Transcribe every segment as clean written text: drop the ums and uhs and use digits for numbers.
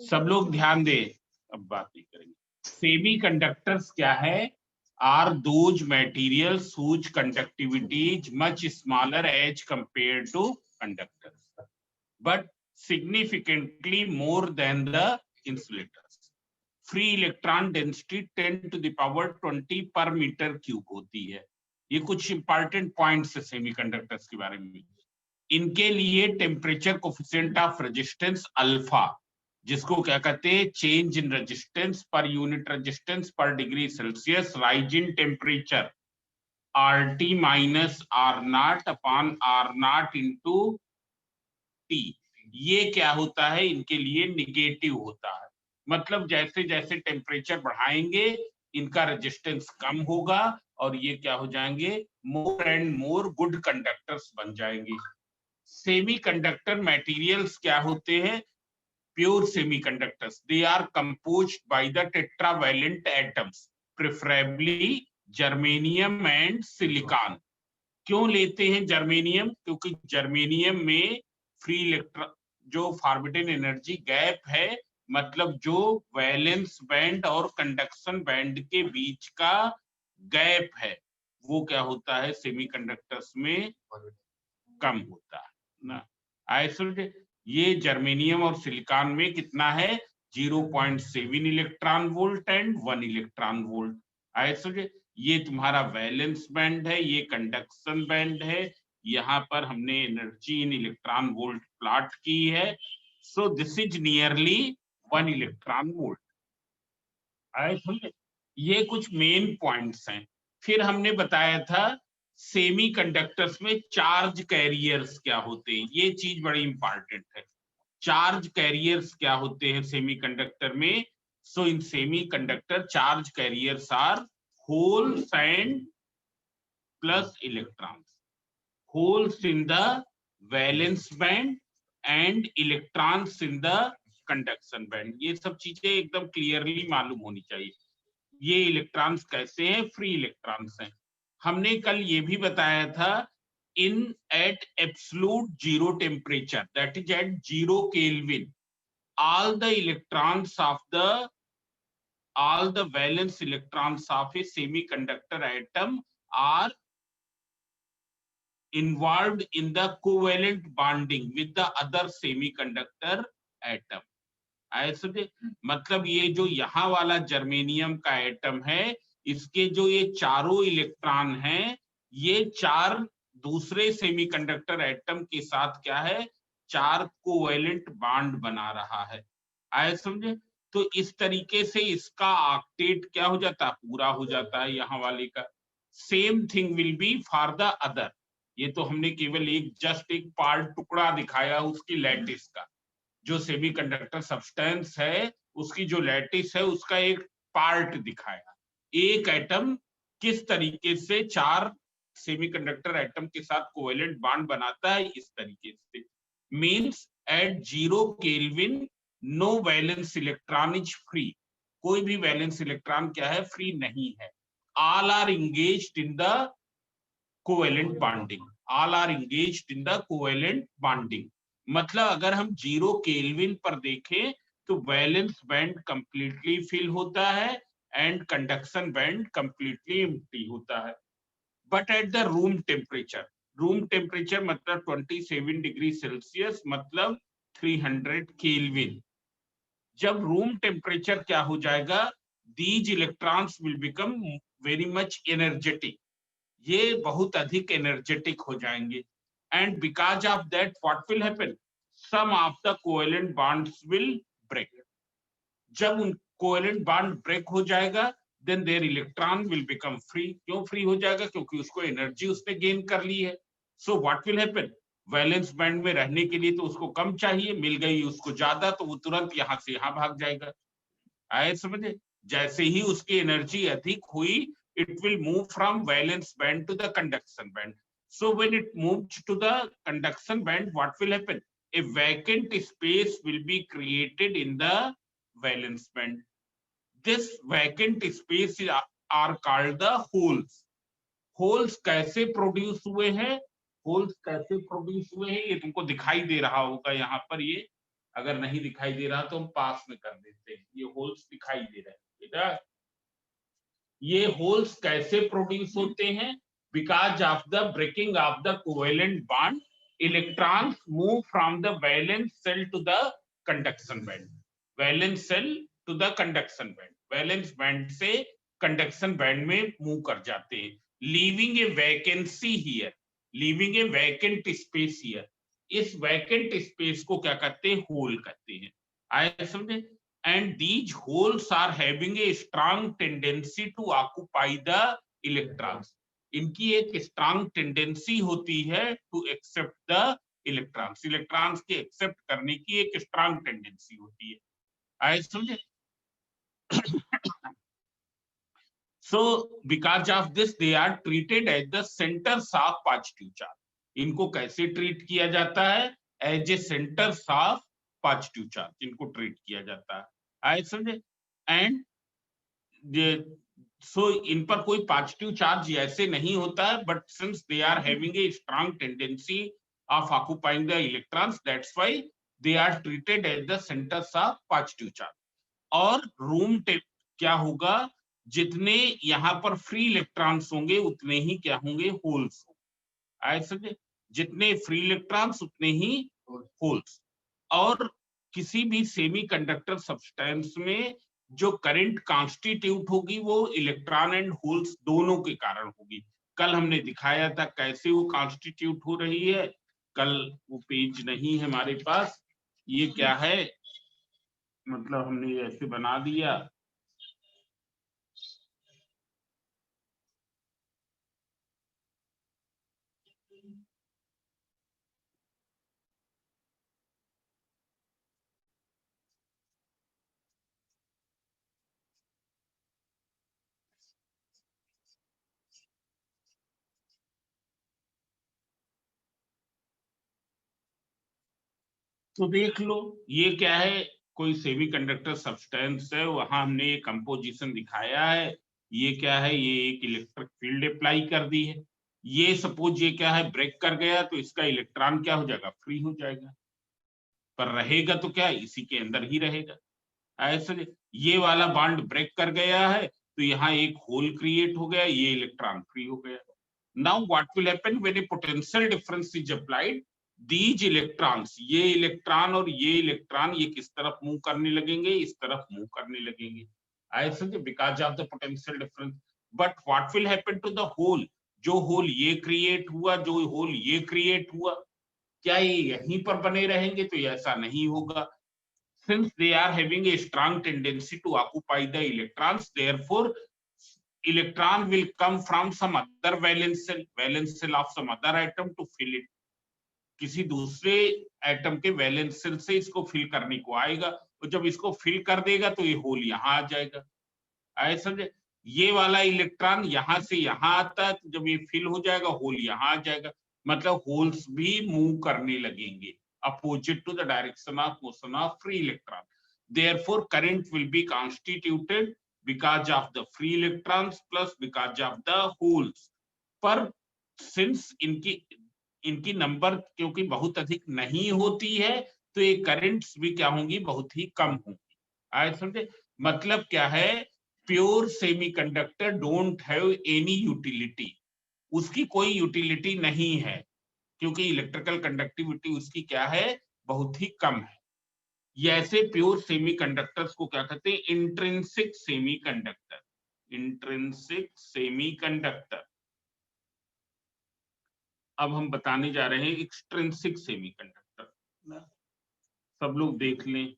सब लोग ध्यान दें, अब बात नहीं करेंगे। सेमी कंडक्टर्स क्या है? Are those materials whose conductivity is much smaller as compared to conductors, but significantly more than the insulators. Free electron density 10 to the power 20 per meter cube होती है। ये कुछ इंपॉर्टेंट पॉइंट्स है semiconductors के बारे में। इनके लिए temperature coefficient of resistance alpha, जिसको क्या कहते हैं, change in resistance per unit resistance per degree Celsius rise in temperature, RT minus R not upon R not into T, ये क्या होता है, इनके लिए निगेटिव होता है। मतलब जैसे जैसे टेम्परेचर बढ़ाएंगे इनका रेजिस्टेंस कम होगा और ये क्या हो जाएंगे, more and more good conductors बन जाएंगे। सेमीकंडक्टर मटेरियल्स क्या होते हैं? Pure semiconductors, they are composed by the tetravalent atoms, preferably germanium and silicon. क्यों लेते हैं जर्मेनियम? क्योंकि जर्मेनियम में फ्री इलेक्ट्रॉन, जो फॉरबिडन एनर्जी गैप है, मतलब जो वैलेंस बैंड और कंडक्शन बैंड के बीच का गैप है, वो क्या होता है, सेमीकंडक्टर्स में कम होता है ना। आइसोलेट ये जर्मेनियम और सिलिकॉन में कितना है, 0.7 electron volt and 1 electron volt. Isolate ये तुम्हारा वैलेंस बैंड है, ये कंडक्शन बैंड है। यहाँ पर हमने energy in electron volt plot की है। So this is nearly 1 electron volt. Isolate ये कुछ मेन पॉइंट्स हैं। फिर हमने बताया था सेमीकंडक्टर्स में चार्ज कैरियर्स क्या होते हैं, ये चीज बड़ी इंपॉर्टेंट है। चार्ज कैरियर्स क्या होते हैं सेमीकंडक्टर में? So in semiconductor charge carriers are holes and plus electrons, holes in the valence band and electrons in the conduction band. ये सब चीजें एकदम क्लियरली मालूम होनी चाहिए। ये इलेक्ट्रॉन्स कैसे हैं? फ्री इलेक्ट्रॉन्स हैं। हमने कल ये भी बताया था, in at absolute zero temperature, that is at 0 Kelvin, all the valence electrons of a semiconductor atom are involved in the covalent bonding with the other semiconductor atom. ऐसे मतलब ये जो यहाँ वाला जर्मेनियम का एटम है, इसके जो ये चारों इलेक्ट्रॉन हैं, ये चार दूसरे सेमीकंडक्टर एटम के साथ क्या है, चार कोवेलेंट बॉन्ड बना रहा है। आए समझे? तो इस तरीके से इसका ऑक्टेट क्या हो जाता है, पूरा हो जाता है यहाँ वाले का। Same thing will be for the other. ये तो हमने केवल जस्ट एक पार्ट टुकड़ा दिखाया उसकी लैटिस का। जो सेमीकंडक्टर सब्सटेंस है उसकी जो लैटिस है उसका एक पार्ट दिखाया। एक एटम किस तरीके से चार सेमीकंडक्टर एटम के साथ कोवेलेंट बॉन्ड बनाता है, इस तरीके से। Means at 0 Kelvin no valence electron is free, कोई भी वैलेंस इलेक्ट्रॉन क्या है, फ्री नहीं है। All are engaged in the covalent bonding, all are engaged in the covalent bonding. मतलब अगर हम 0 Kelvin पर देखें तो वैलेंस बैंड कंप्लीटली फिल होता है and conduction band completely empty होता है। But at the room temperature मतलब 27 डिग्री सेल्सियस मतलब 300 Kelvin, जब रूम टेम्परेचर क्या हो जाएगा, these electrons will become very much energetic, ये बहुत अधिक एनर्जेटिक हो जाएंगे। And because of that, what will happen? Some of the covalent bonds will break. जब उन covalent bond break हो जाएगा, then their electron will become free. क्यों free हो जाएगा? क्योंकि उसको एनर्जी उसने गेन कर ली है। So what will happen? Valence band में रहने के लिए तो उसको कम चाहिए, मिल गई उसको ज्यादा, तो वो तुरंत यहाँ से यहाँ भाग जाएगा। आए समझे? जैसे ही उसकी एनर्जी अधिक हुई, it will move from valence band to the conduction band. So when it moves to the conduction band, what will happen? A vacant space will be created in the valence band. This vacant space are called the holes. Holes कैसे produce हुए हैं? Holes कैसे produce हुए हैं, ये तुमको दिखाई दे रहा होगा यहाँ पर, ये अगर नहीं दिखाई दे रहा तो हम पास में कर देते हैं, ये होल्स दिखाई दे रहे हैं बेटा। ये होल्स कैसे प्रोड्यूस होते हैं, because of the breaking of the covalent bond, electrons move from the valence shell to the conduction band, valence shell to the conduction band, valence band से कंडक्शन बैंड में मूव कर जाते हैं, leaving a vacancy here, leaving a vacant space here, इस vacant space को क्या कहते हैं, होल कहते हैं। आए समझे? And these holes are having a strong tendency to occupy the electrons. इनकी एक strong tendency होती है to accept the electrons. Electrons के accept करने की एक strong tendency होती है। आए समझे? So because of this they are treated as the centers of positive charge. इनको कैसे ट्रीट किया जाता है, as a centers of positive charge, इनको ट्रीट किया जाता है। आए समझे? एंड सो इन पर कोई पॉजिटिव चार्ज ऐसे नहीं होता है, but since they are having a strong tendency of occupying the electrons, that's why they are treated as the centers of positive charge. और रूम क्या होगा, जितने यहाँ पर फ्री इलेक्ट्रॉन्स होंगे उतने ही क्या होंगे, होल्स। आए समझे? जितने फ्री इलेक्ट्रॉन्स उतने ही होल्स। और किसी भी सेमीकंडक्टर सब्सटेंस में जो करंट कॉन्स्टिट्यूट होगी वो इलेक्ट्रॉन एंड होल्स दोनों के कारण होगी। कल हमने दिखाया था कैसे वो कॉन्स्टिट्यूट हो रही है, कल वो पेज नहीं है हमारे पास। ये क्या है, मतलब हमने ऐसे बना दिया, तो देख लो ये क्या है, कोई सेमीकंडक्टर सब्सटेंस है, वहां हमने ये कंपोजिशन दिखाया है। ये क्या है, ये एक इलेक्ट्रिक फील्ड अप्लाई कर दी है। ये सपोज ये क्या है, ब्रेक कर गया तो इसका इलेक्ट्रॉन क्या हो जाएगा, फ्री हो जाएगा, पर रहेगा तो क्या इसी के अंदर ही रहेगा। ऐसे ये वाला बॉन्ड ब्रेक कर गया है तो यहाँ एक होल क्रिएट हो गया, ये इलेक्ट्रॉन फ्री हो गया। Now what will happen when A potential difference is applied, these electrons, ये इलेक्ट्रॉन और ये इलेक्ट्रॉन ये किस तरफ मूव करने लगेंगे, इस तरफ मूव करने लगेंगे। ऐसे because of the potential difference. But what will happen to the hole, जो होल ये क्रिएट हुआ, जो होल ये क्रिएट हुआ, क्या ये यहीं पर बने रहेंगे, तो ऐसा नहीं होगा। Since they are having a strong tendency to occupy the electrons, therefore electron will come from some other valence cell of some other atom to fill it. किसी दूसरे एटम के वैलेंस सेल से इसको फिल करने को आएगा, और जब इसको फिल कर देगा तो ये होल यहाँ आ जाएगा। आए समझे? ये वाला इलेक्ट्रॉन यहाँ से यहाँ आता है, तो जब ये फिल हो जाएगा होल यहाँ आ जाएगा, मतलब होल्स भी मूव करने लगेंगे opposite to the direction of motion of free electron. Therefore current will be constituted because of the free electrons plus because of the holes. पर since इनकी नंबर क्योंकि बहुत अधिक नहीं होती है, तो ये करंट्स भी क्या होंगी, बहुत ही कम होंगी। आए समझे? मतलब क्या है, pure semiconductor don't have any utility, उसकी कोई यूटिलिटी नहीं है, क्योंकि इलेक्ट्रिकल कंडक्टिविटी उसकी क्या है, बहुत ही कम है। ये ऐसे प्योर सेमीकंडक्टर्स को क्या कहते हैं, इंट्रिंसिक सेमीकंडक्टर, इंट्रिंसिक सेमीकंडक्टर। अब हम बताने जा रहे हैं एक्सट्रिंसिक सेमीकंडक्टर। सब लोग देख लें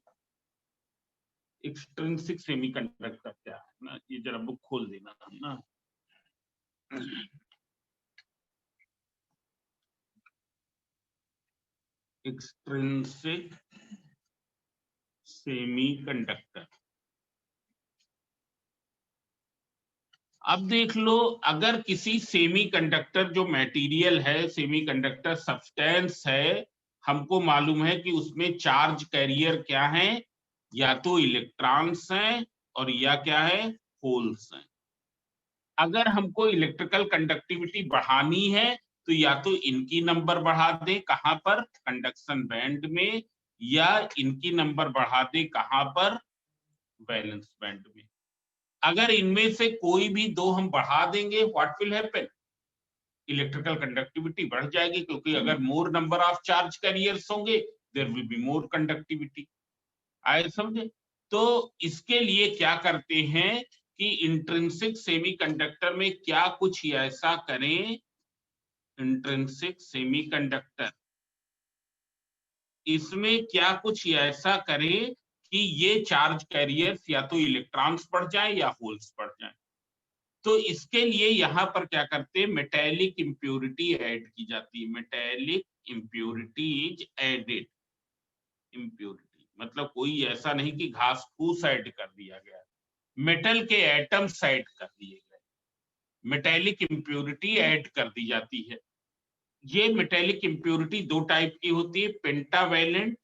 एक्सट्रिंसिक सेमीकंडक्टर क्या है ना, ये जरा बुक खोल देना ना। Extrinsic semiconductor. अब देख लो, अगर किसी सेमीकंडक्टर जो मटेरियल है, सेमीकंडक्टर सब्सटेंस है, हमको मालूम है कि उसमें चार्ज कैरियर क्या है, या तो इलेक्ट्रॉन्स हैं और या क्या है, होल्स हैं। अगर हमको इलेक्ट्रिकल कंडक्टिविटी बढ़ानी है तो या तो इनकी नंबर बढ़ा दे कहां पर, कंडक्शन बैंड में, या इनकी नंबर बढ़ा दे कहां पर, वैलेंस बैंड में। अगर इनमें से कोई भी दो हम बढ़ा देंगे, what will happen, electrical conductivity बढ़ जाएगी, क्योंकि अगर more number of charge carriers होंगे there will be more conductivity. आए समझे? तो इसके लिए क्या करते हैं कि इंट्रिंसिक सेमीकंडक्टर में क्या कुछ ऐसा करें, इंट्रिंसिक सेमीकंडक्टर इसमें क्या कुछ ऐसा करें कि ये चार्ज कैरियर्स या तो इलेक्ट्रॉन्स बढ़ जाए या होल्स बढ़ जाए। तो इसके लिए यहाँ पर क्या करते हैं, मेटेलिक इम्प्योरिटी ऐड की जाती है, मेटेलिक इम्प्योरिटीज एडेड। इम्प्योरिटी मतलब कोई ऐसा नहीं कि घास फूस ऐड कर दिया गया, मेटल के एटम्स ऐड कर दिए गए, मेटेलिक इम्प्योरिटी ऐड कर दी जाती है। ये मेटेलिक इम्प्योरिटी दो टाइप की होती है, पेंटावैलेंट,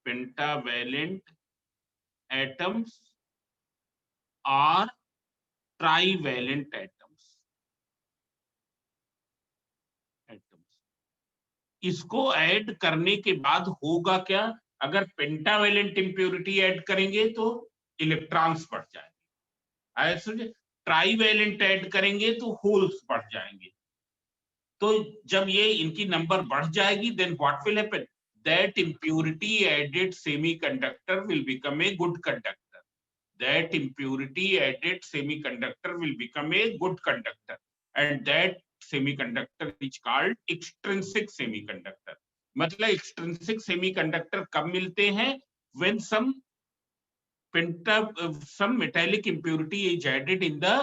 पेंटावैलेंट एटम्स और ट्राईवैलेंट एटम्स। इसको ऐड करने के बाद होगा क्या, अगर पेंटावैलेंट इम्प्योरिटी ऐड करेंगे तो इलेक्ट्रॉन्स बढ़ जाएंगे, ऐसे ट्राईवैलेंट ऐड करेंगे तो होल्स बढ़ जाएंगे। तो जब ये इनकी नंबर बढ़ जाएगी then what will happen, that impurity added semiconductor will become a good conductor, that impurity added semiconductor will become a good conductor, and that semiconductor is called extrinsic semiconductor। मतलब extrinsic semiconductor कब मिलते हैं, when some metallic impurity is added in the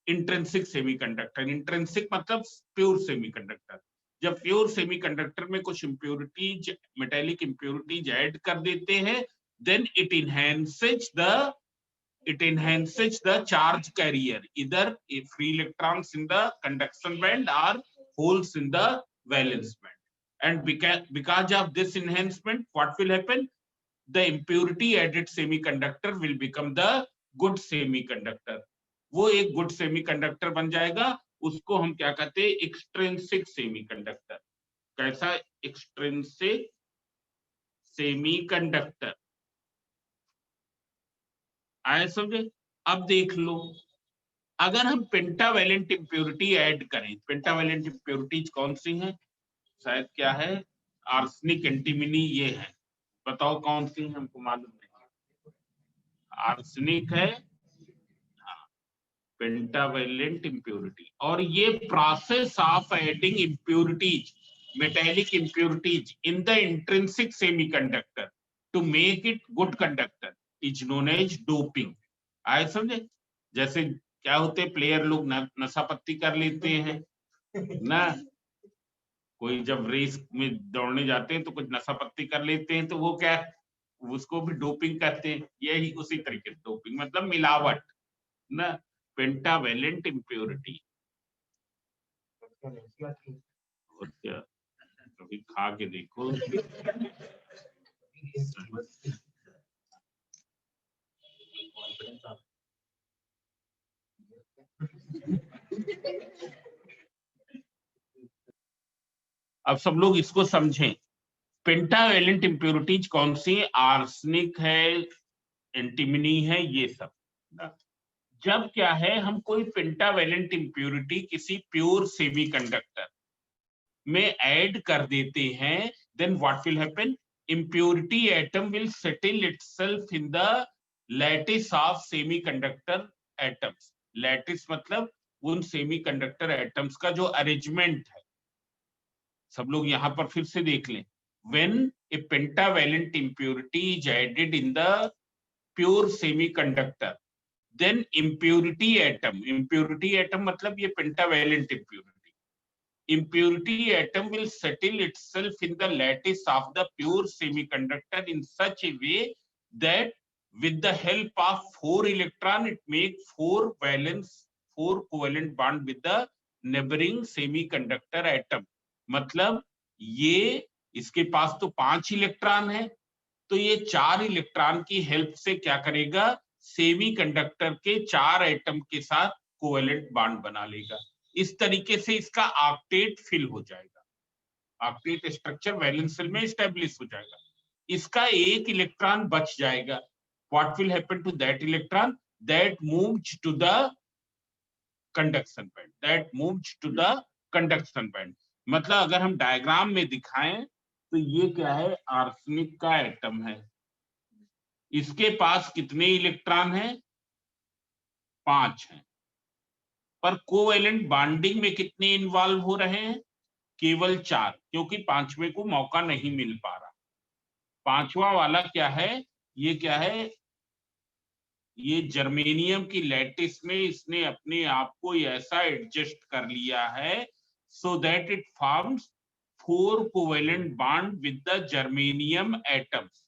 intrinsic semiconductor। intrinsic मतलब pure semiconductor। जब pure semiconductor में कुछ impurities, metallic impurities add कर देते हैं, then it enhances the charge carrier, either free electrons in the conduction band or holes in the valence band, and because of this enhancement what will happen, the impurity added semiconductor will become the good semiconductor। वो एक good semiconductor बन जाएगा, उसको हम क्या कहते हैं, extrinsic semiconductor. कैसा, एक्सट्रिंसिक सेमीकंडक्टर, आए समझे? अब देख लो, अगर हम पेंटावैलेंट इम्प्योरिटी ऐड करें, पेंटावैलेंट इम्प्योरिटीज कौन सी हैं, शायद क्या है, आर्सेनिक, एंटीमनी, ये है, बताओ कौन सी है, हमको मालूम नहीं। आर्सेनिक है, पेंटावैलेंट इम्प्योरिटी। और ये process of adding impurities, metallic impurities in the intrinsic semiconductor to make it good conductor is known as doping. आए समझे? जैसे क्या होते हैं, प्लेयर लोग नशा पत्ती कर लेते हैं ना, कोई जब रेस में दौड़ने जाते हैं तो कुछ नशा पत्ती कर लेते हैं, तो वो क्या, उसको भी डोपिंग कहते हैं। यही उसी तरीके से डोपिंग मतलब मिलावट ना, पेंटावैलेंट इम्प्योरिटी। और क्या, कभी खा के देखो। अब सब लोग इसको समझें, पेंटावैलेंट इम्प्योरिटीज कौन सी, आर्सेनिक है, एंटीमनी है, ये सब। जब क्या है, हम कोई पेंटावैलेंट इम्प्योरिटी किसी प्योर सेमीकंडक्टर में ऐड कर देते हैं, then what will happen, impurity atom will settle itself in the lattice of semiconductor atoms। lattice मतलब उन सेमीकंडक्टर एटम्स का जो अरेंजमेंट है। सब लोग यहाँ पर फिर से देख लें, when a pentavalent impurity is added in the pure semiconductor, then impurity atom मतलब ये pentavalent impurity atom will settle itself in the lattice of the pure semiconductor in such a way that with the help of 4 electron it makes 4 covalent bond with the neighboring semiconductor atom। मतलब ये इसके पास तो 5 electron है, तो ये 4 electron की help से क्या करेगा, सेमीकंडक्टर के 4 एटम के साथ कोवेलेंट बॉन्ड बना लेगा। इस तरीके से इसका ऑक्टेट फिल हो जाएगा, ऑक्टेट स्ट्रक्चर वैलेंस शेल में स्टेब्लिश हो जाएगा। इसका एक इलेक्ट्रॉन बच जाएगा। What will happen to that electron? That moves to the conduction band, that moves to the conduction band. मतलब अगर हम डायग्राम में दिखाएं तो ये क्या है, आर्सेनिक का एटम है, इसके पास कितने इलेक्ट्रॉन हैं? 5 हैं, पर कोवैलेंट बॉन्डिंग में कितने इन्वॉल्व हो रहे हैं? केवल 4, क्योंकि पांचवें को मौका नहीं मिल पा रहा। पांचवा वाला क्या है? ये क्या है? ये जर्मेनियम की लैटिस में इसने अपने आप को ऐसा एडजस्ट कर लिया है so that it forms 4 covalent bond with the germanium atoms.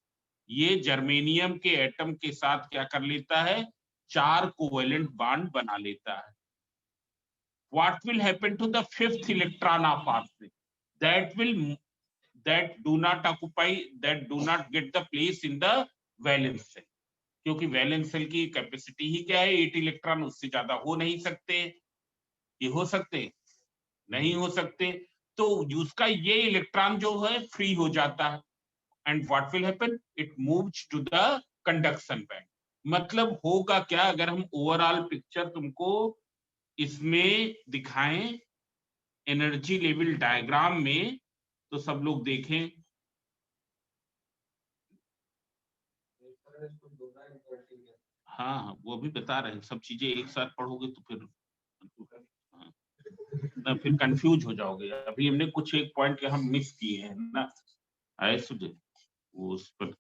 ये जर्मेनियम के एटम के साथ क्या कर लेता है? 4 कोवैलेंट बॉन्ड बना लेता है। What will happen to the 5th electron of arsenic? That do not occupy, that do not get the place in the valence shell, क्योंकि वैलेंस शेल की कैपेसिटी ही क्या है? 8 इलेक्ट्रॉन, उससे ज्यादा हो नहीं सकते। ये हो सकते? नहीं हो सकते। तो उसका ये इलेक्ट्रॉन जो है फ्री हो जाता है, and what will happen? It moves to the conduction band. मतलब होगा क्या, अगर हम ओवरऑल पिक्चर तुमको इसमें दिखाएं एनर्जी लेवल डायग्राम में, तो सब लोग देखें। हाँ, वो भी बता रहे हैं, सब चीजें एक साथ पढ़ोगे तो फिर ना फिर कंफ्यूज हो जाओगे। अभी हमने कुछ एक पॉइंट के हम मिस किए हैं ना, आए सुझे वो उस पर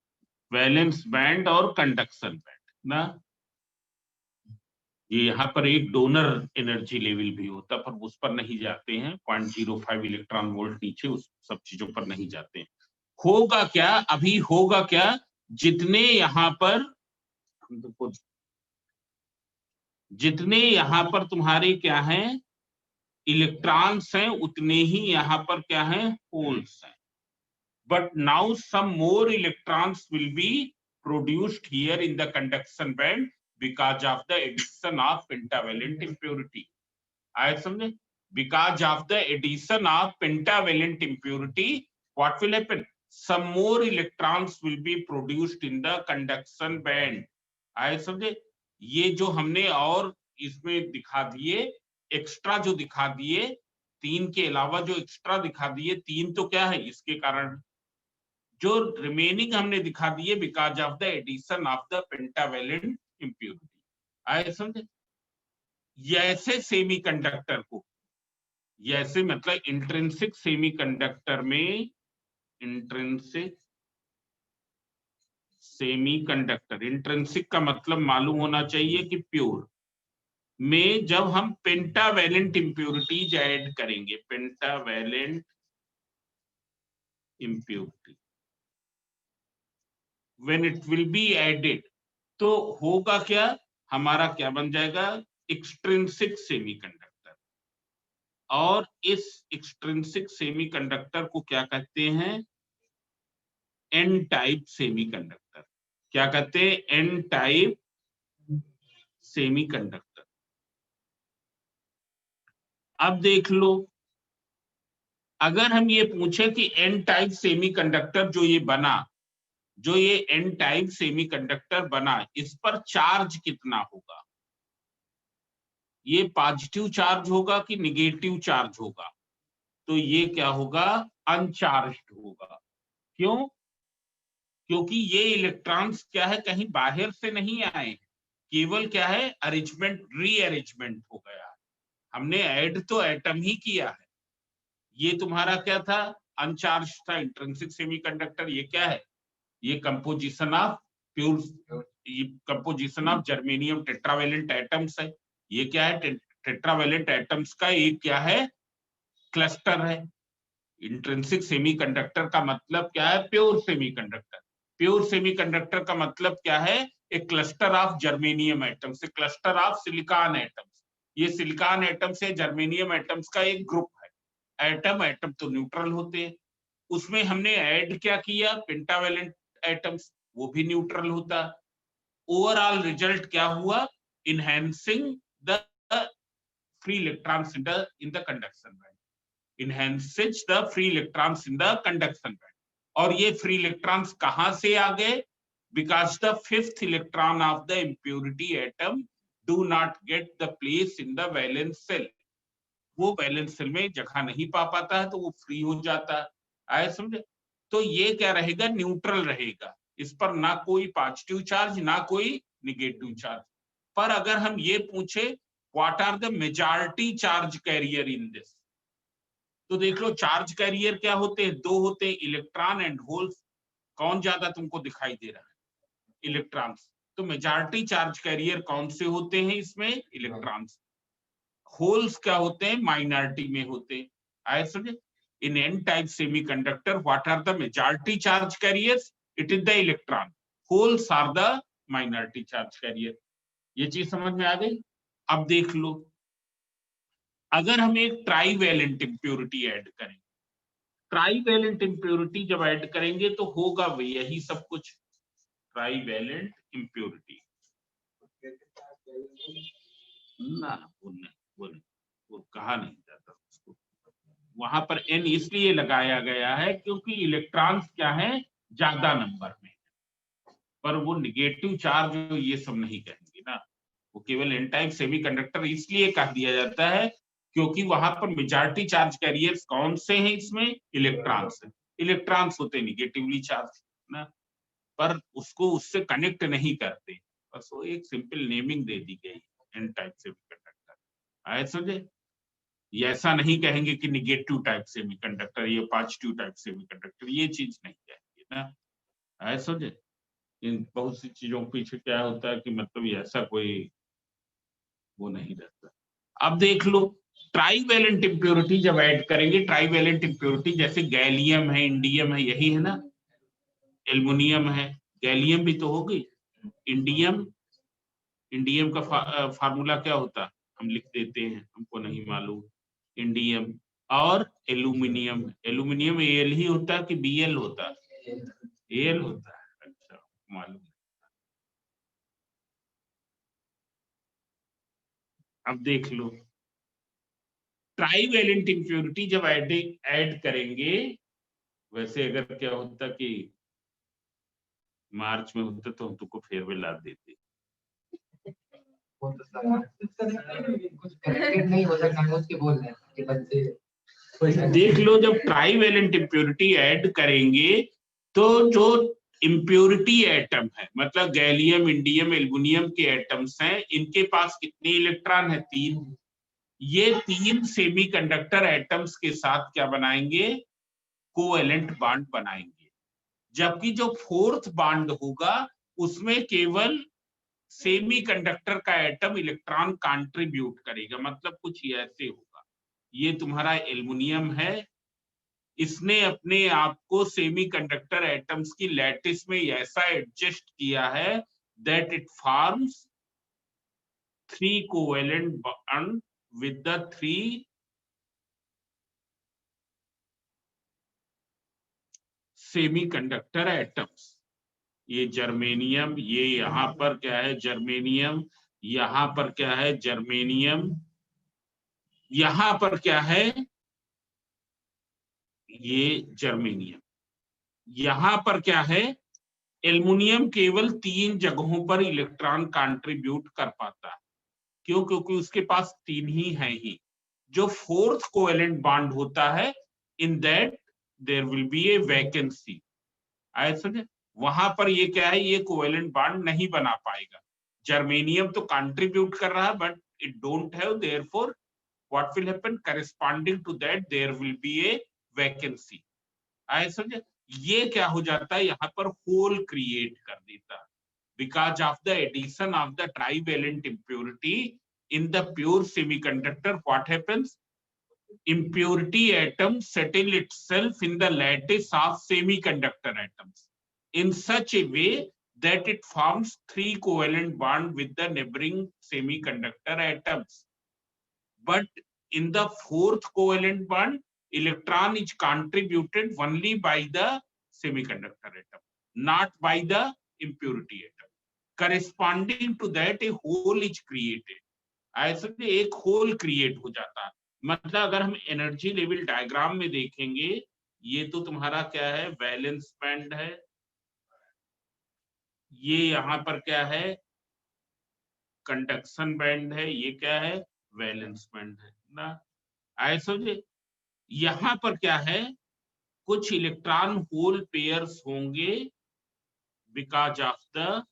वैलेंस बैंड और कंडक्शन बैंड ना। ये यहाँ पर एक डोनर एनर्जी लेवल भी होता, पर उस पर नहीं जाते हैं। 0.05 इलेक्ट्रॉन वोल्ट नीचे, उस सब चीजों पर नहीं जाते हैं। होगा क्या अभी? होगा क्या, जितने यहाँ पर तुम्हारे क्या है इलेक्ट्रॉन्स हैं, उतने ही यहाँ पर क्या है होल्स हैं। But now some more electrons will be produced here in the conduction band because of the addition of pentavalent impurity. आए समझे? Because of the addition of pentavalent impurity, what will happen? Some more electrons will be produced in the conduction band. आए समझे? ये जो हमने और इसमें दिखा दिए, एक्स्ट्रा जो दिखा दिए, 3 के अलावा जो एक्स्ट्रा दिखा दिए, 3 तो क्या है इसके कारण, जो रिमेनिंग हमने दिखा दिए because of the addition of the pentavalent impurity. आए समझे? ऐसे सेमीकंडक्टर को, ऐसे मतलब इंट्रिंसिक सेमीकंडक्टर में, इंट्रिंसिक सेमीकंडक्टर, इंट्रिंसिक का मतलब मालूम होना चाहिए कि प्योर में, जब हम पेंटावेलेंट इम्प्यूरिटीज ऐड करेंगे, pentavalent impurity when it will be added, तो होगा क्या, हमारा क्या बन जाएगा? Extrinsic semiconductor. और इस एक्सट्रिंसिक सेमीकंडक्टर को क्या कहते हैं? N type semiconductor. क्या कहते हैं? N type semiconductor. अब देख लो, अगर हम ये पूछे कि एन टाइप सेमीकंडक्टर जो ये बना, जो ये एन टाइप सेमीकंडक्टर बना, इस पर चार्ज कितना होगा? ये पॉजिटिव चार्ज होगा कि निगेटिव चार्ज होगा? तो ये क्या होगा? अनचार्ज्ड होगा। क्यों? क्योंकि ये इलेक्ट्रॉन्स क्या है, कहीं बाहर से नहीं आए, केवल क्या है अरेंजमेंट, रीअरेंजमेंट हो गया है। हमने ऐड तो एटम ही किया है। ये तुम्हारा क्या था? अनचार्ज था, इंट्रिंसिक सेमीकंडक्टर। ये क्या है? ये composition of pure, composition of germanium tetravalent atoms है। ये क्या है? टेट्रावेलेंट एटम्स का एक क्या है? क्लस्टर है। इंट्रिंसिक सेमीकंडक्टर का मतलब क्या है? Pure semiconductor. प्योर सेमीकंडक्टर का मतलब क्या है? एक क्लस्टर ऑफ जर्मेनियम एटम्स, एक क्लस्टर ऑफ सिलिकॉन एटम्स। ये सिलिकॉन एटम्स है, जर्मेनियम एटम्स का एक ग्रुप है। एटम एटम तो न्यूट्रल होते हैं, उसमें हमने ऐड क्या किया? पेंटावेलेंट एटम्स, वो भी न्यूट्रल होता। ओवरऑल रिजल्ट क्या हुआ? Enhancing the free electrons in the conduction band. Enhances the free electrons in the conduction band. और ये free electrons कहाँ से आ गए? Because the fifth electron of the impurity atom do not get the place in the valence shell. वो valence shell में जगह नहीं पा पाता है तो वो फ्री हो जाता है। आया समझे? तो ये क्या रहेगा? न्यूट्रल रहेगा, इस पर ना कोई पॉजिटिव चार्ज ना कोई निगेटिव चार्ज। पर अगर हम ये पूछे what are the majority charge carrier in this, तो देख लो चार्ज कैरियर क्या होते हैं? दो होते हैं, इलेक्ट्रॉन एंड होल्स। कौन ज्यादा तुमको दिखाई दे रहा है? इलेक्ट्रॉन्स। तो मेजॉरिटी चार्ज कैरियर कौन से होते हैं इसमें? इलेक्ट्रॉन्स। होल्स क्या होते हैं? माइनॉरिटी में होते हैं। आए समझे? In N type semiconductor what are the majority charge carriers? It is the electron. Holes are the minority charge carrier. ये चीज समझ में आ गई? अब देख लो, अगर हम एक ट्राईवैलेंट इंप्योरिटी ऐड करें, ट्राईवैलेंट इंप्योरिटी जब ऐड करेंगे तो होगा वही यही सब कुछ। ट्राईवैलेंट इंप्योरिटी ना, वो कहा नहीं जाता उसको। वहां पर एन इसलिए लगाया गया है क्योंकि इलेक्ट्रॉन्स क्या है? ज्यादा नंबर में, पर वो निगेटिव चार्ज ये सब नहीं कहेंगे ना, वो केवल एन टाइप सेमीकंडक्टर इसलिए कह दिया जाता है क्योंकि वहां पर मेजॉरिटी चार्ज कैरियर्स कौन से हैं इसमें? इलेक्ट्रॉन्स। इलेक्ट्रॉन्स होते निगेटिवली चार्ज ना, पर उसको उससे कनेक्ट नहीं करते, बस वो एक सिंपल नेमिंग दे दी गई एन टाइप सेमीकंडक्टर। आए समझे? ये ऐसा नहीं कहेंगे कि निगेटिव टाइप सेमीकंडक्टर, ये पॉजिटिव टाइप सेमीकंडक्टर, ये चीज नहीं कहेंगे ना। आए समझे? इन बहुत सी चीजों के पीछे क्या होता है कि मतलब ये ऐसा कोई वो नहीं रहता। अब देख लो, ट्राईवैलेंट इंप्योरिटी जब ऐड करेंगे, ट्राईवैलेंट इंप्योरिटी जैसे गैलियम है, इंडियम है, यही है ना, एल्युमिनियम है, गैलियम भी तो होगी, इंडियम, इंडियम का फार्मूला क्या होता है? हम लिख देते हैं, हमको नहीं मालूम। इंडियम और एल्यूमिनियम, एल्यूमिनियम एल ही होता है कि बीएल होता है? एल होता है। अच्छा, मालूम। अब देख लो, ट्राईवैलेंट इंप्योरिटी जब ऐड करेंगे, वैसे अगर क्या होता कि मार्च में होता तो हम तुमको फेयरवेल ला देते। देख लो, जब ट्राईवैलेंट इंप्योरिटी ऐड करेंगे तो जो इंप्योरिटी एटम है, मतलब गैलियम, इंडियम, एल्युमिनियम के एटम्स हैं, इनके पास कितने इलेक्ट्रॉन है? 3। ये 3 सेमीकंडक्टर एटम्स के साथ क्या बनाएंगे? कोवैलेंट बॉन्ड बनाएंगे। जबकि जो फोर्थ बॉन्ड होगा उसमें केवल सेमीकंडक्टर का एटम इलेक्ट्रॉन कंट्रीब्यूट करेगा, मतलब कुछ ऐसे होगा। ये तुम्हारा एल्युमिनियम है, इसने अपने आप को सेमीकंडक्टर एटम्स की लैटिस में ऐसा एडजस्ट किया है that it forms 3 covalent bond with the 3 semiconductor atoms. ये जर्मेनियम, ये यहां पर क्या है? जर्मेनियम, यहां पर क्या है? जर्मेनियम, यहां पर क्या है? ये जर्मेनियम, यहां पर क्या है? एल्युमिनियम केवल 3 जगहों पर इलेक्ट्रॉन कंट्रीब्यूट कर पाता है। क्यों? क्योंकि उसके पास 3 ही है ही। जो फोर्थ कोवैलेंट बॉन्ड होता है, in that there will be a vacancy. आए समझे? वहां पर ये क्या है? ये कोवैलेंट बॉन्ड नहीं बना पाएगा। जर्मेनियम तो कंट्रीब्यूट कर रहा है but it don't have, therefore what will happen? Corresponding to that there will be a vacancy. आए समझे? ये क्या हो जाता है? यहाँ पर होल क्रिएट कर देता है because of the addition of the trivalent impurity in the pure semiconductor. What happens? Impurity atom settle itself in the lattice of semiconductor atoms in such a way that it forms 3 covalent bond with the neighboring semiconductor atoms. But in the fourth covalent bond, electron is contributed only by the semiconductor atom, not by the impurity atom. Corresponding to that, a hole is created. ऐसे में एक hole create हो जाता है। मतलब अगर हम energy level diagram में देखेंगे, ये तो तुम्हारा क्या है, बैलेंस बैंड है, ये यहाँ पर क्या है, कंडक्शन बैंड है, ये क्या है, वैलेंस बैंड है ना। ऐसे यहाँ पर क्या है, कुछ इलेक्ट्रॉन होल पेयर्स होंगे because of the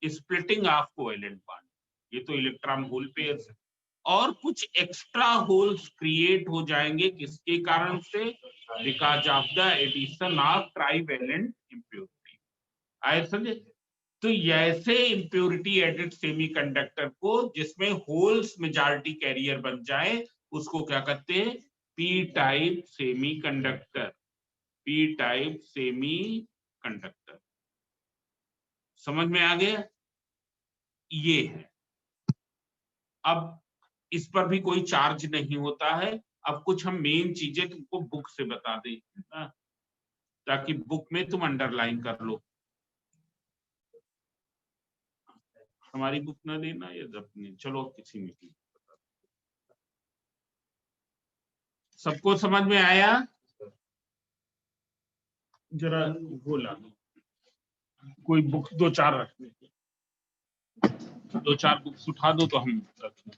splitting of covalent bond, ये तो इलेक्ट्रॉन होल पेयर्स है। और कुछ एक्स्ट्रा होल्स क्रिएट हो जाएंगे किसके कारण से, because of the addition of trivalent impurity. आए समझे। तो ऐसे इम्प्योरिटी एडेड सेमीकंडक्टर को जिसमें होल्स मेजॉरिटी कैरियर बन जाए, उसको क्या कहते हैं, P type semiconductor. P type semiconductor, समझ में आ गया, ये है। अब इस पर भी कोई चार्ज नहीं होता है। अब कुछ हम मेन चीजें तुमको बुक से बता दें ना, ताकि बुक में तुम अंडरलाइन कर लो। हमारी बुक ना देना या अपनी, चलो किसी में की। सबको समझ में आया, जरा वो ला दो, कोई बुक दो चार रखने, दो चार बुक्स उठा दो तो हम रखें।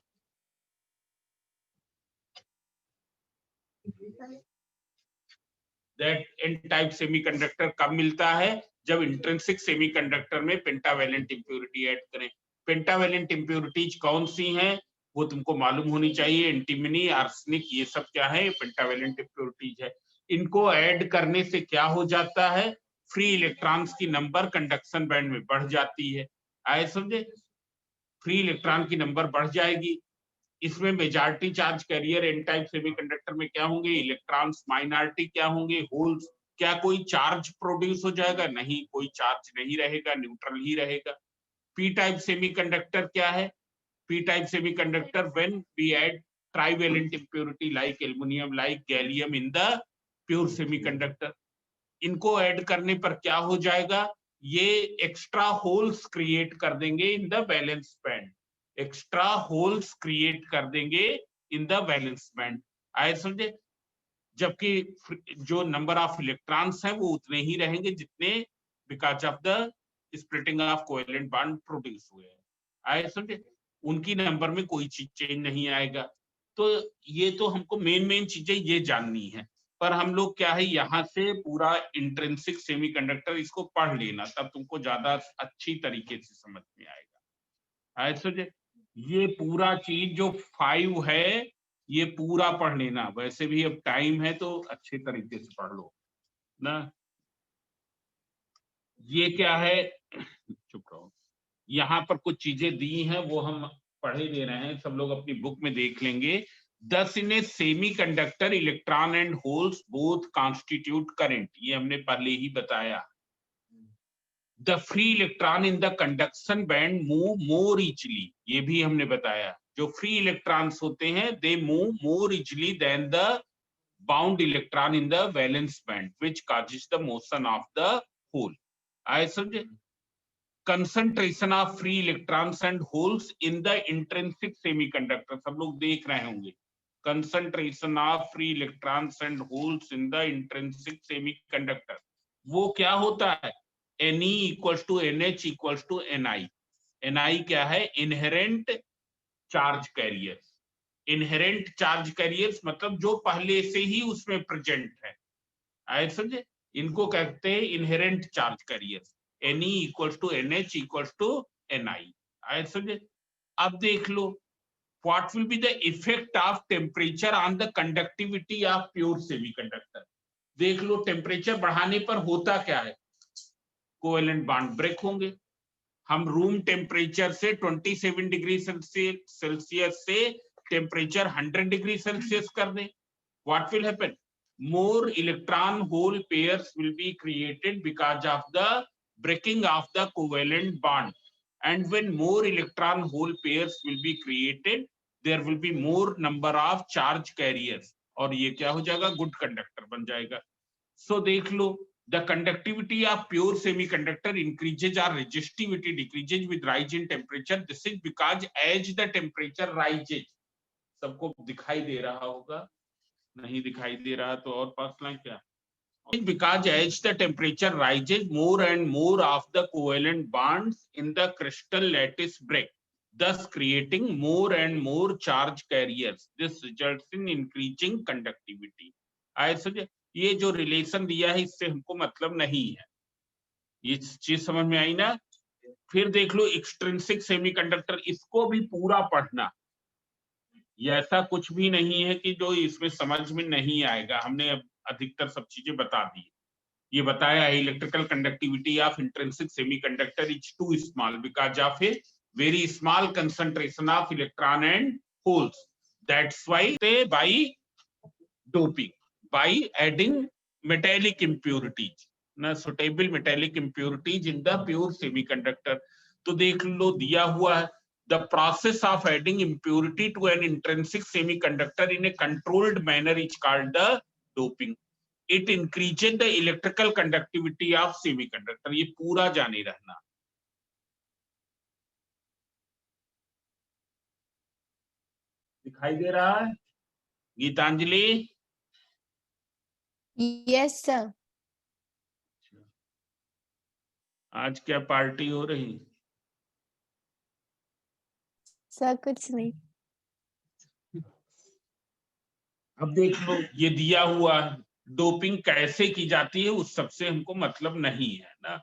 दैट एन टाइप सेमीकंडक्टर कब मिलता है, जब इंट्रिंसिक सेमीकंडक्टर में पेंटावेलेंट इंप्योरिटी ऐड करें। पेंटावेलेंट इंप्योरिटीज कौन सी हैं, वो तुमको मालूम होनी चाहिए। एंटीमनी, आर्सेनिक, ये सब क्या है, पेंटावेलेंट इंप्योरिटीज है। इनको ऐड करने से क्या हो जाता है, फ्री इलेक्ट्रॉन्स की नंबर कंडक्शन बैंड में बढ़ जाती है। आए समझे, फ्री इलेक्ट्रॉन की नंबर बढ़ जाएगी। इसमें majority charge carrier N type semiconductor में क्या होंगे, इलेक्ट्रॉन्स। माइनॉरिटी क्या होंगे, होल्स। क्या कोई चार्ज प्रोड्यूस हो जाएगा, नहीं, कोई चार्ज नहीं रहेगा, न्यूट्रल ही रहेगा। पी टाइप सेमीकंडक्टर क्या है, P type semiconductor when we add trivalent impurity like aluminium, like gallium in the pure semiconductor. इनको ऐड करने पर क्या हो जाएगा, ये एक्स्ट्रा होल्स क्रिएट कर देंगे इन the valence band. Extra holes create कर देंगे इन द वैलेंस बैंड। आए समझे। जबकि जो नंबर ऑफ इलेक्ट्रॉन्स हैं वो उतने ही रहेंगे जितने because of the splitting of covalent bond produce हुए हैं। आए समझे, उनकी नंबर में कोई चीज चेंज नहीं आएगा। तो ये तो हमको मेन मेन चीजें ये जाननी है। पर हम लोग क्या है, यहाँ से पूरा इंट्रिंसिक सेमीकंडक्टर इसको पढ़ लेना, तब तुमको ज्यादा अच्छी तरीके से समझ में आएगा। ऐसे ये पूरा चीज जो 5 है, ये पूरा पढ़ लेना। वैसे भी अब टाइम है तो अच्छे तरीके से पढ़ लो ना। ये क्या है, चुप रहो। यहाँ पर कुछ चीजें दी हैं, वो हम पढ़े दे रहे हैं, सब लोग अपनी बुक में देख लेंगे। Thus in a semiconductor electron and holes both constitute current, ये हमने पहले ही बताया। The free electron in the conduction band move more easily, ये भी हमने बताया। जो फ्री इलेक्ट्रॉन्स होते हैं they move more easily than the bound electron in the valence band which causes the motion of the hole. आए समझे। Concentration of free electrons and holes in the intrinsic semiconductor, सब लोग देख रहे होंगे। Concentration of free electrons and holes in the intrinsic semiconductor, वो क्या होता है, Ne equals to NH equals to Ni। Ni क्या है, inherent charge carriers. Inherent charge carriers मतलब जो पहले से ही उसमें प्रेजेंट है। आए समझे, इनको कहते हैं inherent charge carriers. Ne equals to NH equals to Ni। आए समझे। अब देख लो, what will be the effect of temperature on the conductivity of pure semiconductor। देख लो, टेम्परेचर बढ़ाने पर होता क्या है, कोवेलेंट बॉन्ड ब्रेक होंगे। हम रूम टेम्परेचर से 27 डिग्री सेल्सियस से टेम्परेचर 100 डिग्री सेल्सियस कर दें, what will happen, more electron hole pairs will be created because of the breaking of the covalent bond, and when more electron hole pairs will be created there will be more number of charge carriers, और ये क्या हो जाएगा, good conductor बन जाएगा। सो देख लो, The conductivity of pure semiconductor increases or resistivity decreases with rise in temperature. This is because as the temperature rises, सबको दिखाई दे रहा होगा, नहीं दिखाई दे रहा तो और पास लाइन क्या? Because as the temperature rises, more and more of the covalent bonds in the crystal lattice break, thus creating more and more charge carriers. This results in increasing conductivity. I suggest ये जो relation दिया है इससे हमको मतलब नहीं है, ये चीज समझ में आई ना? फिर देख लो एक्सट्रिंसिक सेमीकंडक्टर, इसको भी पूरा पढ़ना, ये ऐसा कुछ भी नहीं है कि जो इसमें समझ में नहीं आएगा, हमने अधिकतर सब चीजें बता दी। ये बताया है electrical conductivity of intrinsic semiconductor is too small because of a very small concentration of electron and holes, that's why they by doping, by adding metallic impurities, ना suitable metallic impurities in the pure semiconductor। तो देख लो दिया हुआ है, the process of adding impurity to an intrinsic semiconductor in a controlled manner is called the doping. It increases the electrical conductivity of semiconductor। ये पूरा जाने रहना। दिखाई दे रहा है गीतांजलि? Yes sir. आज क्या पार्टी हो रही? सर कुछ नहीं। अब देख लो ये दिया हुआ डोपिंग कैसे की जाती है उस सबसे हमको मतलब नहीं है ना,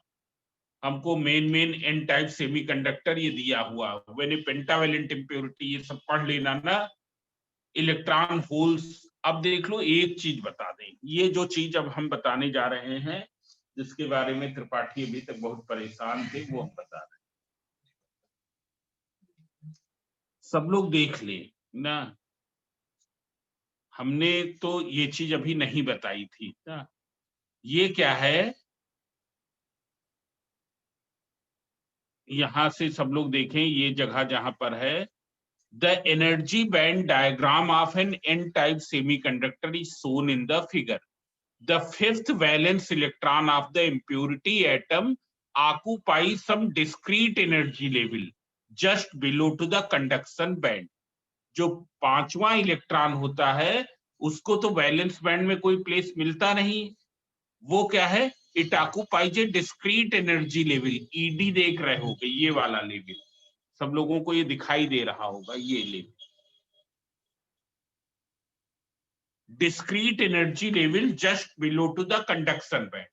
हमको मेन एन टाइप सेमीकंडक्टर ये दिया हुआ, व्हेन ए पेंटावैलेंट इंप्योरिटी, ये सब पढ़ लेना ना, इलेक्ट्रॉन होल्स। अब देख लो एक चीज बता दें, ये जो चीज अब हम बताने जा रहे हैं जिसके बारे में त्रिपाठी अभी तक बहुत परेशान थे, वो हम बता रहे हैं, सब लोग देख ले ना, हमने तो ये चीज अभी नहीं बताई थी ना। ये क्या है, यहां से सब लोग देखें, ये जगह जहां पर है, the energy band diagram of N N type semiconductor is shown in the figure. The fifth valence electron of the impurity atom occupies some discrete energy level just below to the conduction band। जो पांचवा electron होता है उसको तो valence band में कोई place मिलता नहीं, वो क्या है, it occupies A discrete energy level. ED देख रहे होगे, ये वाला लेवल सब लोगों को ये दिखाई दे रहा होगा, ये level discrete energy level just below to the conduction band.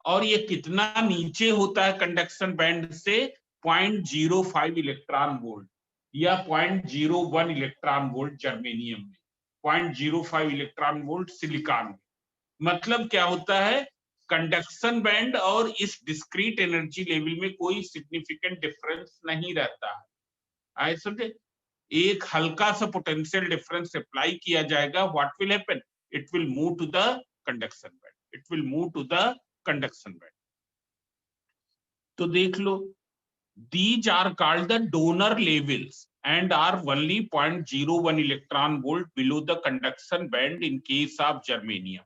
और ये कितना नीचे होता है कंडक्शन बैंड से, 0.05 इलेक्ट्रॉन वोल्ट या 0.01 इलेक्ट्रॉन वोल्ट जर्मेनियम में, 0.05 इलेक्ट्रॉन वोल्ट सिलिकॉन में। मतलब क्या होता है, कंडक्शन बैंड और इस डिस्क्रीट एनर्जी लेवल में कोई सिग्निफिकेंट डिफरेंस नहीं रहता है। आए समझे, एक हल्का सा पोटेंशियल डिफरेंस अप्लाई किया जाएगा, what will happen, it will move to the conduction band, it will move to the conduction band. तो देख लो, these are called the donor levels and are only 0.01 electron volt below the conduction band in case of germanium।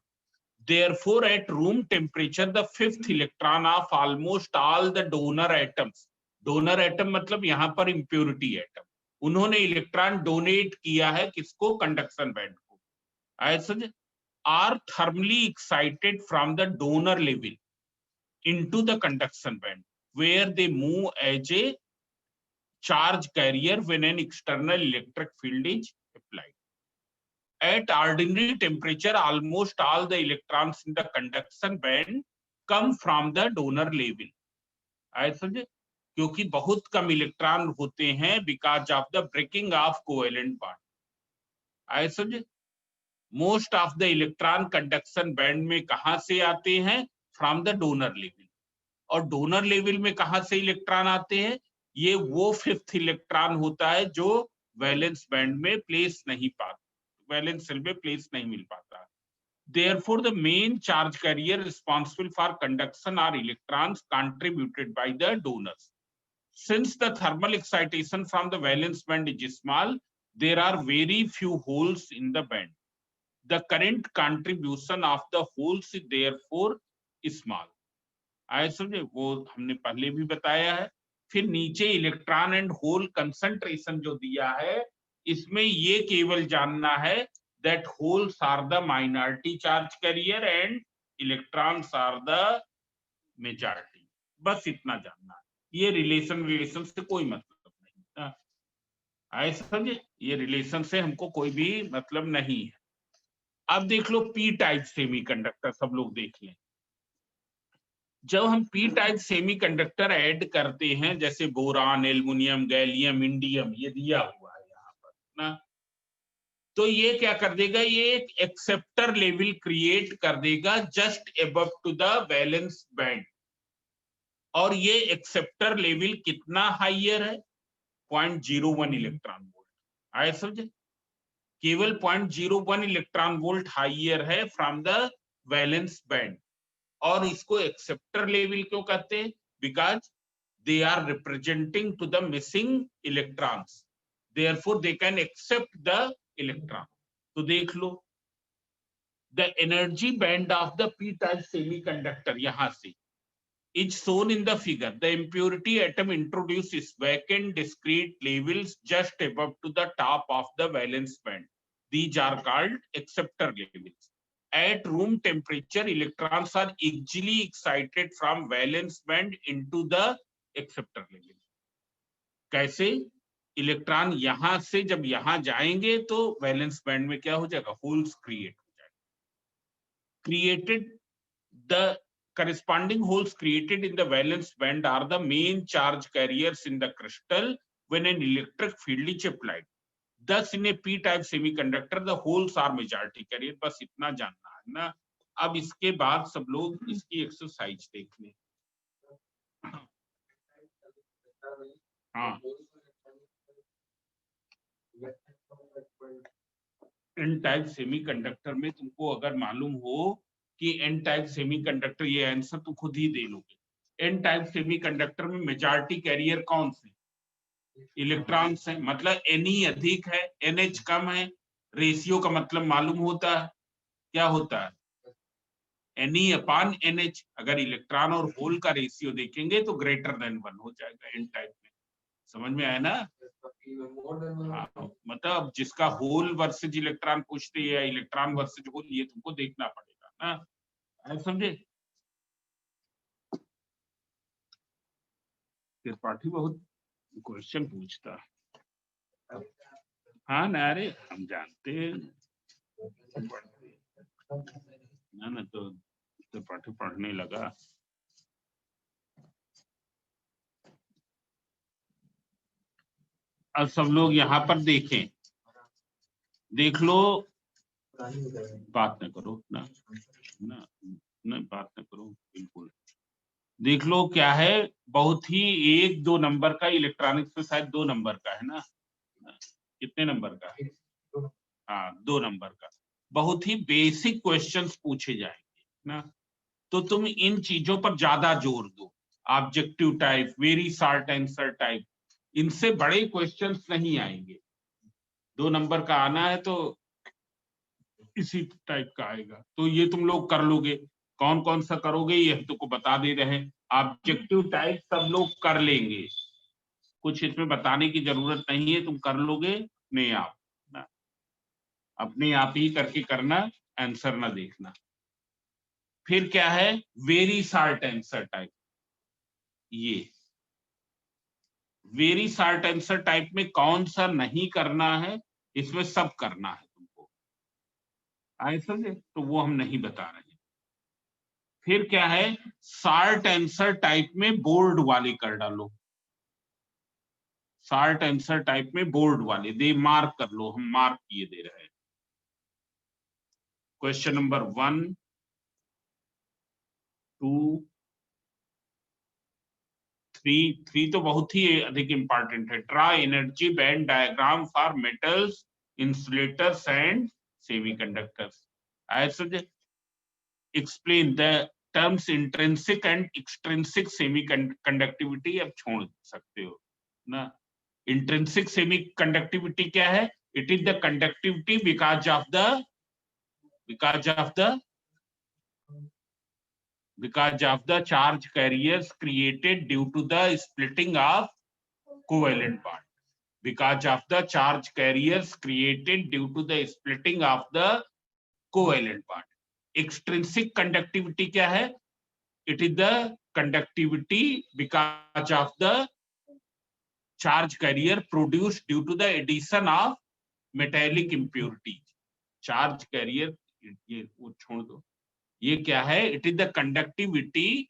Therefore at room temperature the fifth electron of almost all the donor atoms, donor atom मतलब यहाँ पर impurity atom, उन्होंने electron donate किया है किसको, conduction band को, ऐसा are thermally excited from the donor level into the conduction band where they move as a charge carrier when an external electric field is applied। At ordinary temperature almost all the electrons in the conduction band come from the donor level। ऐसा क्योंकि बहुत कम electron होते हैं because of the breaking of covalent bond. ऐसा most of the electron conduction band में कहां से आते हैं, फ्रॉम द डोनर लेवल। और डोनर लेवल में कहां से इलेक्ट्रॉन आते हैं, ये वो फिफ्थ इलेक्ट्रॉन होता है जो वैलेंस बैंड में प्लेस नहीं पाता, वैलेंस सेल में प्लेस नहीं मिल पाता। Therefore the main charge carrier responsible for conduction are electrons contributed by the donors। Since the thermal excitation from the valence band is small, there are very few holes in the band। The current contribution of the holes is therefore small. आए समझे, वो हमने पहले भी बताया है। फिर नीचे इलेक्ट्रॉन एंड होल कंसंट्रेशन जो दिया है, इसमें ये केवल जानना है that holes are the minority charge carrier and electrons are the majority, बस इतना जानना है। ये रिलेशन से कोई मतलब नहीं। आए समझे, ये रिलेशन से हमको कोई भी मतलब नहीं है। अब देख लो पी टाइप सेमीकंडक्टर, सब लोग देख लें। जब हम पी टाइप सेमीकंडक्टर ऐड करते हैं, जैसे बोरान, एल्युमिनियम, गैलियम, इंडियम, ये दिया हुआ है यहाँ पर ना, तो ये क्या कर देगा, ये एक एक्सेप्टर लेवल क्रिएट कर देगा just above to the valence band. और ये एक्सेप्टर लेवल कितना हाइयर है, 0.01 इलेक्ट्रॉन वोल्ट। आए समझे, केवल 0.01 इलेक्ट्रॉन वोल्ट हाइयर है फ्रॉम द वैलेंस बैंड। और इसको एक्सेप्टर लेवल क्यों कहते हैं, because they are representing to the missing electrons, therefore they can accept the electron। तो देख लो the energy band of the p type semiconductor यहां से is shown in the figure। the impurity atom introduces vacant discrete levels just above to the top of the valence band, these are called acceptor levels। at room temperature electrons are easily excited from valence band into the acceptor level. कैसे, electron यहां से जब यहां जाएंगे तो valence band में क्या हो जाएगा, होल्स क्रिएट हो जाएगा। Created the corresponding holes created in the valence band are the main charge carriers in the crystal when an electric field is applied। thus in a p type semiconductor the holes are majority carrier। बस इतना जानना है ना। अब इसके बाद सब लोग इसकी एक्सरसाइज देख लें। हाँ, एन टाइप सेमीकंडक्टर में तुमको अगर मालूम हो कि एन टाइप सेमीकंडक्टर, ये आंसर तो खुद ही दे लोगे। एन टाइप सेमीकंडक्टर में मेजॉरिटी कैरियर कौन से, इलेक्ट्रॉन्स हैं, मतलब एनई अधिक है, एनएच कम है। रेशियो का मतलब मालूम होता है, क्या होता है, एनई अपॉन एनएच। अगर इलेक्ट्रॉन और होल का रेशियो देखेंगे तो ग्रेटर देन 1 हो जाएगा एन टाइप में। समझ में आया ना। मतलब जिसका होल वर्सेज इलेक्ट्रॉन पूछते हैं या इलेक्ट्रॉन वर्सेज होल, ये तुमको देखना पड़ेगा ना। समझे, त्रिपाठी बहुत क्वेश्चन पूछता। हाँ ना, अरे हम जानते हैं ना, तो त्रिपाठी पढ़ने लगा। अब सब लोग यहाँ पर देखें, देख लो, बात न करो ना, बात न करो बिल्कुल। देख लो क्या है, बहुत ही 1-2 नंबर का, इलेक्ट्रॉनिक्स में शायद 2 नंबर का है ना, कितने नंबर का है, हाँ 2 नंबर का। बहुत ही बेसिक क्वेश्चंस पूछे जाएंगे ना, तो तुम इन चीजों पर ज्यादा जोर दो। Objective type, very short answer type, इनसे बड़े क्वेश्चंस नहीं आएंगे। 2 नंबर का आना है तो इसी टाइप का आएगा, तो ये तुम लोग कर लोगे। कौन कौन सा करोगे ये हम तुमको बता दे रहे हैं। ऑब्जेक्टिव टाइप सब लोग कर लेंगे, कुछ इसमें बताने की जरूरत नहीं है, तुम कर लोगे अपने आप ना, अपने आप ही करके करना, आंसर ना देखना। फिर क्या है, वेरी शॉर्ट आंसर टाइप। ये वेरी शॉर्ट आंसर टाइप में कौन सा नहीं करना है, इसमें सब करना है तुमको। आए समझे, तो वो हम नहीं बता रहे। फिर क्या है, शॉर्ट आंसर टाइप में बोर्ड वाले कर डालो। शॉर्ट आंसर टाइप में बोर्ड वाले दे मार्क कर लो, हम मार्क किए दे रहे हैं। क्वेश्चन नंबर 1, 2, 3 तो बहुत ही अधिक इंपॉर्टेंट है। Draw energy band diagram for metals, insulators and semiconductors. ऐसे explain the terms intrinsic and extrinsic semiconductivity. अब छोड़ सकते हो ना। इंट्रिंसिक सेमीकंडक्टिविटी क्या है, it is the conductivity because of the because of the charge carriers created due to the splitting of covalent bond. Because of the charge carriers created due to the splitting of the covalent bond. Extrinsic conductivity क्या है? It is the conductivity because of the charge carrier produced due to the addition of metallic impurities. Charge carrier, ये वो छोड़ दो, ये क्या है? It is the conductivity.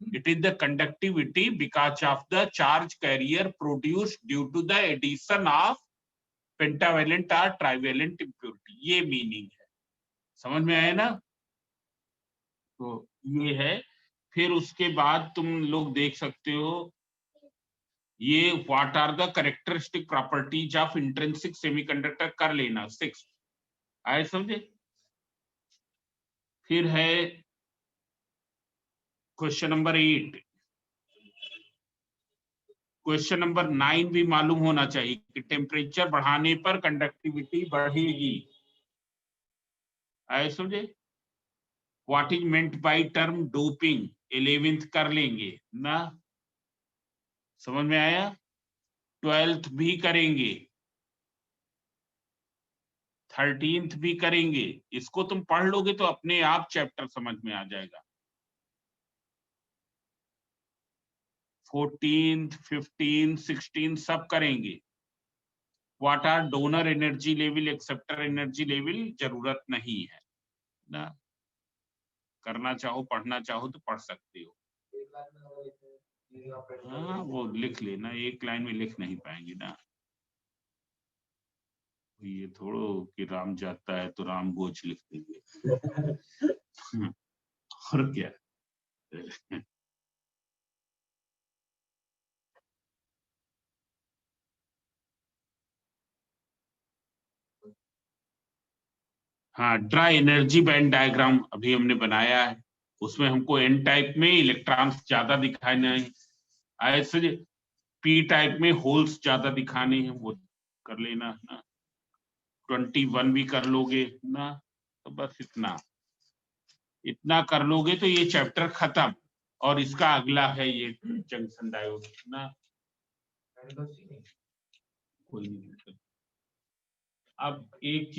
It is the conductivity because of the charge carrier produced due to the addition of pentavalent or trivalent impurity. ये meaning है, समझ में आया ना? तो ये है। फिर उसके बाद तुम लोग देख सकते हो ये what are the characteristic properties of intrinsic semiconductor कर लेना 6 आए समझे। फिर है क्वेश्चन नंबर 8, क्वेश्चन नंबर 9 भी मालूम होना चाहिए कि टेम्परेचर बढ़ाने पर कंडक्टिविटी बढ़ेगी। आए समझे। What is meant by term doping 11th कर लेंगे ना, समझ में आया। 12th भी करेंगे, 13th भी करेंगे। इसको तुम पढ़ लोगे तो अपने आप चैप्टर समझ में आ जाएगा। 14th, 15th, 16th सब करेंगे। What are donor energy level, acceptor energy level जरूरत नहीं है ना, करना चाहो पढ़ना चाहो तो पढ़ सकते हो। हाँ वो लिख लेना, एक लाइन में लिख नहीं पाएंगे ना। ये थोड़ो कि राम जाता है तो राम गोच लिख देंगे और क्या। हाँ, ड्राई एनर्जी बैंड डायग्राम अभी हमने बनाया है, उसमें हमको एन टाइप में इलेक्ट्रॉन्स ज्यादा दिखाने हैं, ऐसे पी टाइप में होल्स ज्यादा दिखाने हैं, वो कर लेना ना। 21 भी कर लोगे ना, तो बस इतना कर लोगे तो ये चैप्टर खत्म। और इसका अगला है ये जंक्शन डायोड ना। कोई नहीं, अब एक चीज